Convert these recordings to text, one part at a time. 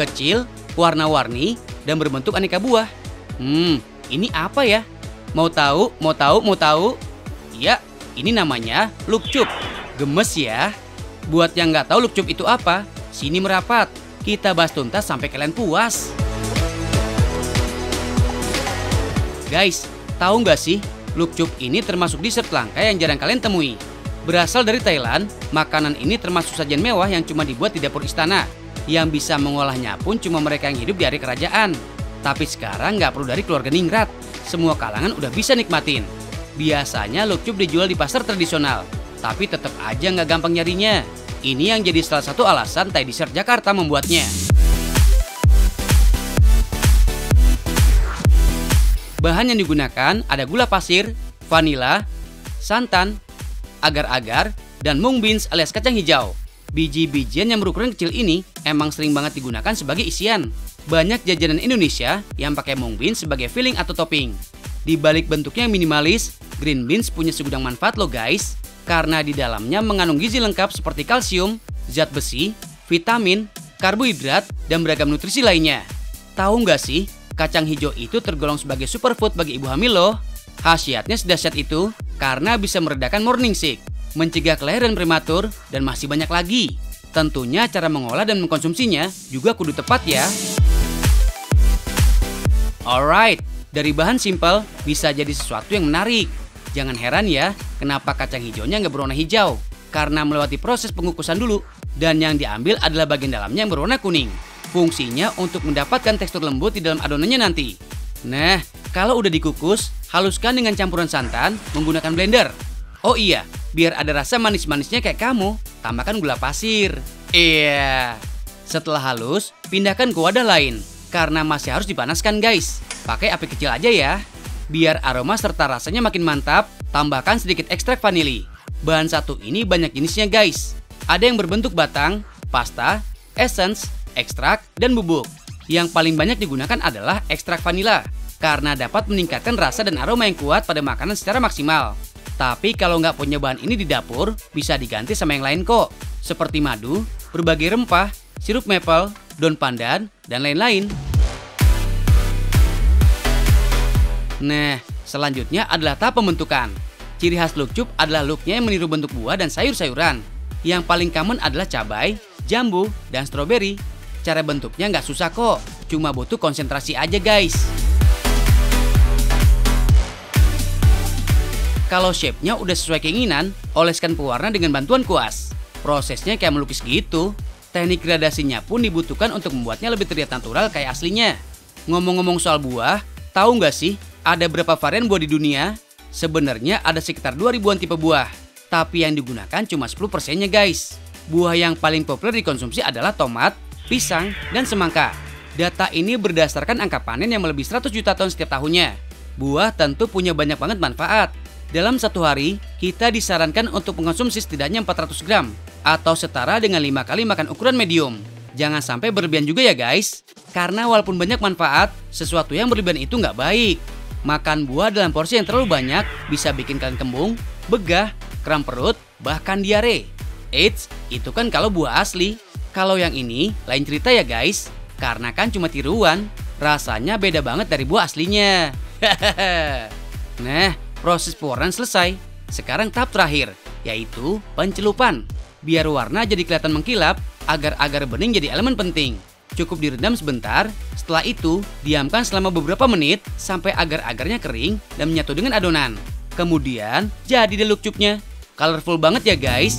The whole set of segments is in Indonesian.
Kecil, warna-warni, dan berbentuk aneka buah. Ini apa ya? Mau tahu? Mau tahu? Mau tahu? Ya, ini namanya lukcup. Gemes ya. Buat yang nggak tahu lukcup itu apa, sini merapat. Kita bahas tuntas sampai kalian puas. Guys, tahu nggak sih? Lukcup ini termasuk dessert langka yang jarang kalian temui. Berasal dari Thailand, makanan ini termasuk sajian mewah yang cuma dibuat di dapur istana. Yang bisa mengolahnya pun cuma mereka yang hidup di hari kerajaan. Tapi sekarang nggak perlu dari keluarga ningrat. Semua kalangan udah bisa nikmatin. Biasanya lukcup dijual di pasar tradisional, tapi tetap aja nggak gampang nyarinya. Ini yang jadi salah satu alasan Thai Dessert Jakarta membuatnya. Bahan yang digunakan ada gula pasir, vanila, santan, agar-agar, dan mung beans alias kacang hijau. Biji-bijian yang berukuran kecil ini emang sering banget digunakan sebagai isian. Banyak jajanan Indonesia yang pakai mung beans sebagai filling atau topping. Di balik bentuknya yang minimalis, green beans punya segudang manfaat loh guys. Karena di dalamnya mengandung gizi lengkap seperti kalsium, zat besi, vitamin, karbohidrat, dan beragam nutrisi lainnya. Tahu nggak sih, kacang hijau itu tergolong sebagai superfood bagi ibu hamil loh. Khasiatnya sedahsyat itu karena bisa meredakan morning sick, mencegah kelahiran prematur, dan masih banyak lagi. Tentunya cara mengolah dan mengkonsumsinya juga kudu tepat ya. Alright, dari bahan simpel bisa jadi sesuatu yang menarik. Jangan heran ya, kenapa kacang hijaunya nggak berwarna hijau. Karena melewati proses pengukusan dulu, dan yang diambil adalah bagian dalamnya yang berwarna kuning. Fungsinya untuk mendapatkan tekstur lembut di dalam adonannya nanti. Nah, kalau udah dikukus, haluskan dengan campuran santan menggunakan blender. Oh iya, biar ada rasa manis-manisnya kayak kamu, tambahkan gula pasir. Iya. Setelah halus, pindahkan ke wadah lain. Karena masih harus dipanaskan guys. Pakai api kecil aja ya. Biar aroma serta rasanya makin mantap, tambahkan sedikit ekstrak vanili. Bahan satu ini banyak jenisnya guys. Ada yang berbentuk batang, pasta, essence, ekstrak, dan bubuk. Yang paling banyak digunakan adalah ekstrak vanila. Karena dapat meningkatkan rasa dan aroma yang kuat pada makanan secara maksimal. Tapi kalau nggak punya bahan ini di dapur, bisa diganti sama yang lain kok. Seperti madu, berbagai rempah, sirup maple, daun pandan, dan lain-lain. Nah, selanjutnya adalah tahap pembentukan. Ciri khas lukcup adalah looknya yang meniru bentuk buah dan sayur-sayuran. Yang paling common adalah cabai, jambu, dan stroberi. Cara bentuknya nggak susah kok, cuma butuh konsentrasi aja guys. Kalau shape-nya udah sesuai keinginan, oleskan pewarna dengan bantuan kuas. Prosesnya kayak melukis gitu. Teknik gradasinya pun dibutuhkan untuk membuatnya lebih terlihat natural kayak aslinya. Ngomong-ngomong soal buah, tahu nggak sih ada berapa varian buah di dunia? Sebenarnya ada sekitar 2000-an tipe buah. Tapi yang digunakan cuma 10%-nya guys. Buah yang paling populer dikonsumsi adalah tomat, pisang, dan semangka. Data ini berdasarkan angka panen yang melebihi 100 juta ton setiap tahunnya. Buah tentu punya banyak banget manfaat. Dalam satu hari, kita disarankan untuk mengkonsumsi setidaknya 400 gram. Atau setara dengan 5 kali makan ukuran medium. Jangan sampai berlebihan juga ya guys. Karena walaupun banyak manfaat, sesuatu yang berlebihan itu nggak baik. Makan buah dalam porsi yang terlalu banyak bisa bikin kalian kembung, begah, kram perut, bahkan diare. Eits, itu kan kalau buah asli. Kalau yang ini lain cerita ya guys. Karena kan cuma tiruan, rasanya beda banget dari buah aslinya. Nah, proses pewarnaan selesai. Sekarang tahap terakhir, yaitu pencelupan. Biar warna jadi kelihatan mengkilap, agar-agar bening jadi elemen penting. Cukup direndam sebentar, setelah itu diamkan selama beberapa menit sampai agar-agarnya kering dan menyatu dengan adonan. Kemudian jadi deh lukcupnya. Colorful banget ya guys.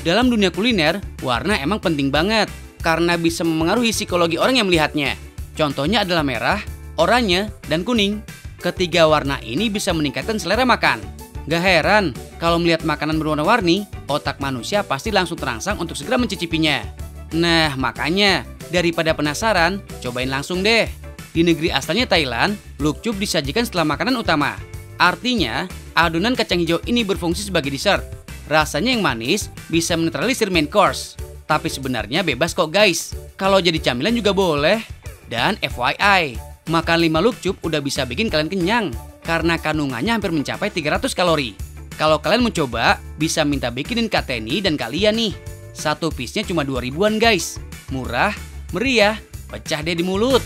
Dalam dunia kuliner, warna emang penting banget karena bisa memengaruhi psikologi orang yang melihatnya. Contohnya adalah merah, oranye, dan kuning. Ketiga warna ini bisa meningkatkan selera makan. Gak heran kalau melihat makanan berwarna-warni, otak manusia pasti langsung terangsang untuk segera mencicipinya. Nah makanya, daripada penasaran, cobain langsung deh. Di negeri asalnya Thailand, lukcup disajikan setelah makanan utama. Artinya, adonan kacang hijau ini berfungsi sebagai dessert. Rasanya yang manis bisa menetralisir main course. Tapi sebenarnya bebas kok guys. Kalau jadi camilan juga boleh. Dan FYI, makan 5 lukcup udah bisa bikin kalian kenyang. Karena kandungannya hampir mencapai 300 kalori. Kalau kalian mau coba, bisa minta bikinin Kak Teni dan kalian nih. Satu piece-nya cuma 2 ribuan guys. Murah, meriah, pecah deh di mulut.